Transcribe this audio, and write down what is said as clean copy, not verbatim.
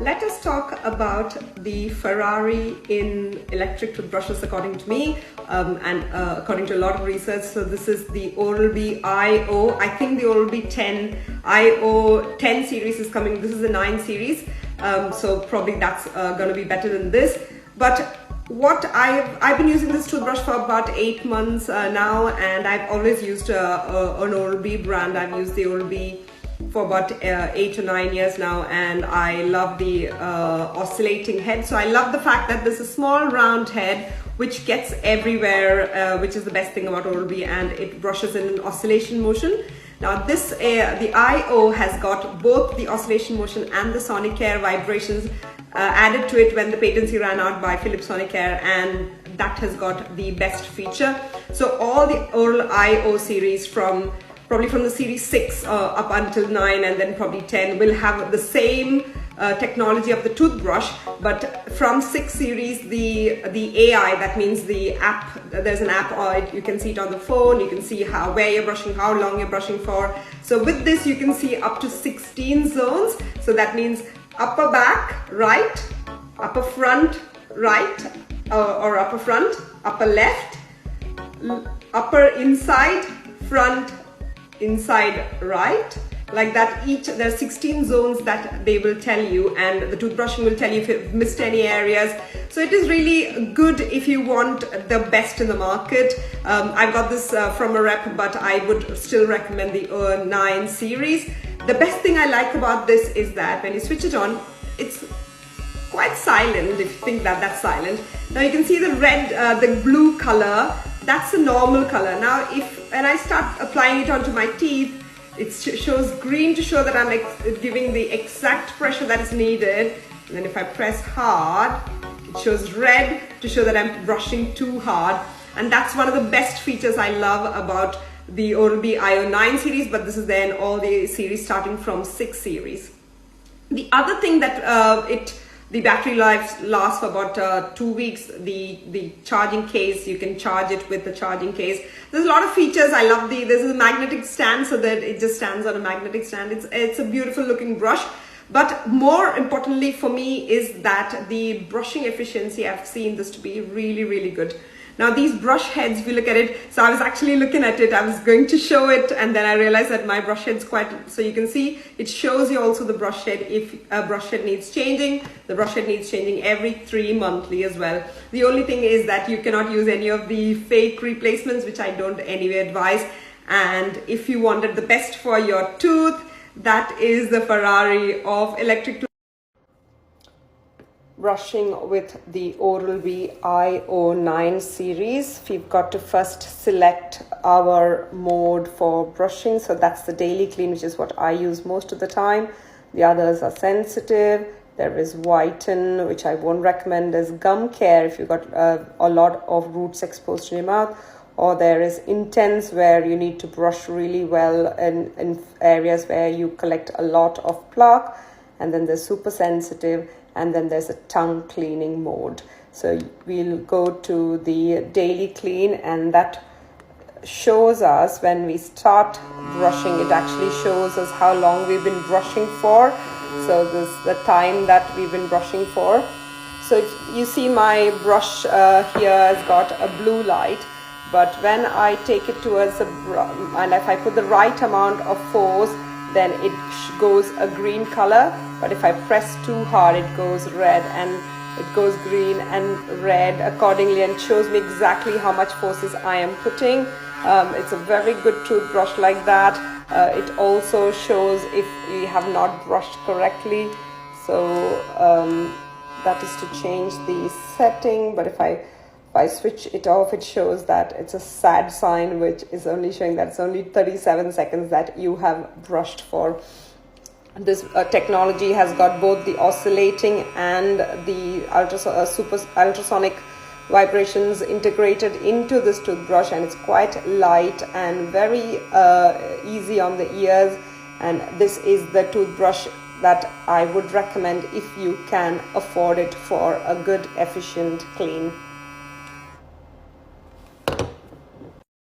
Let us talk about the Ferrari in electric toothbrushes according to me and according to a lot of research. So this is the Oral-B IO. I think the Oral-B 10 IO 10 series is coming. This is the 9 series. So probably that's going to be better than this. But what I've been using this toothbrush for about 8 months now, and I've always used an Oral-B brand. I've used the Oral-B for about 8 or 9 years now, and I love the oscillating head. So I love the fact that there's a small round head which gets everywhere, which is the best thing about Oral-B, and it brushes in an oscillation motion. Now this, the IO has got both the oscillation motion and the Sonicare vibrations added to it when the patency ran out by Philips Sonicare, and that has got the best feature. So all the Oral IO series probably from the series 6 up until 9 and then probably 10 will have the same technology of the toothbrush, but from 6 series the AI, that means the app, there's an app, or you can see it on the phone, you can see where you're brushing, how long you're brushing for. So with this you can see up to 16 zones. So that means upper back right, upper front right, or upper front, upper left, upper inside, front inside right, like that. Each there's 16 zones that they will tell you, and the toothbrushing will tell you if you've missed any areas. So it is really good if you want the best in the market. I've got this from a rep, but I would still recommend the 9 series. The best thing I like about this is that when you switch it on, it's quite silent. If you think that that's silent, now you can see the red, the blue color, that's a normal color. Now when I start applying it onto my teeth, it shows green to show that I'm giving the exact pressure that is needed. And then if I press hard, it shows red to show that I'm brushing too hard. And that's one of the best features I love about the Oral-B IO 9 series, but this is then all the series starting from 6 series. The other thing that the battery life lasts for about 2 weeks. The charging case, you can charge it with the charging case. There's a lot of features. I love this is a magnetic stand, so that it just stands on a magnetic stand. It's a beautiful looking brush. But more importantly for me is that the brushing efficiency, I've seen this to be really, really good. Now these brush heads, if you look at it, so I was actually looking at it, I was going to show it, and then I realized that my brush head's quite, so you can see it shows you also the brush head. If a brush head needs changing, the brush head needs changing every 3 monthly as well. The only thing is that you cannot use any of the fake replacements, which I don't anyway advise. And if you wanted the best for your tooth, that is the Ferrari of electric tooth. Brushing with the Oral-B IO 9 series, we've got to first select our mode for brushing. So that's the daily clean, which is what I use most of the time. The others are sensitive. There is whiten, which I won't recommend. There's gum care if you've got a lot of roots exposed to your mouth. Or there is intense, where you need to brush really well in areas where you collect a lot of plaque. And then there's super sensitive, and then there's a tongue cleaning mode. So we'll go to the daily clean, and that shows us when we start brushing, it actually shows us how long we've been brushing for. So this is the time that we've been brushing for. So if you see my brush here has got a blue light, but when I take it towards and if I put the right amount of force, then it goes a green color. But if I press too hard, it goes red, and it goes green and red accordingly, and shows me exactly how much forces I am putting. It's a very good toothbrush like that. It also shows if we have not brushed correctly. So that is to change the setting. But if I switch it off, it shows that it's a sad sign, which is only showing that it's only 37 seconds that you have brushed for. This technology has got both the oscillating and the ultrasonic vibrations integrated into this toothbrush, and it's quite light and very easy on the ears. And this is the toothbrush that I would recommend if you can afford it for a good, efficient clean.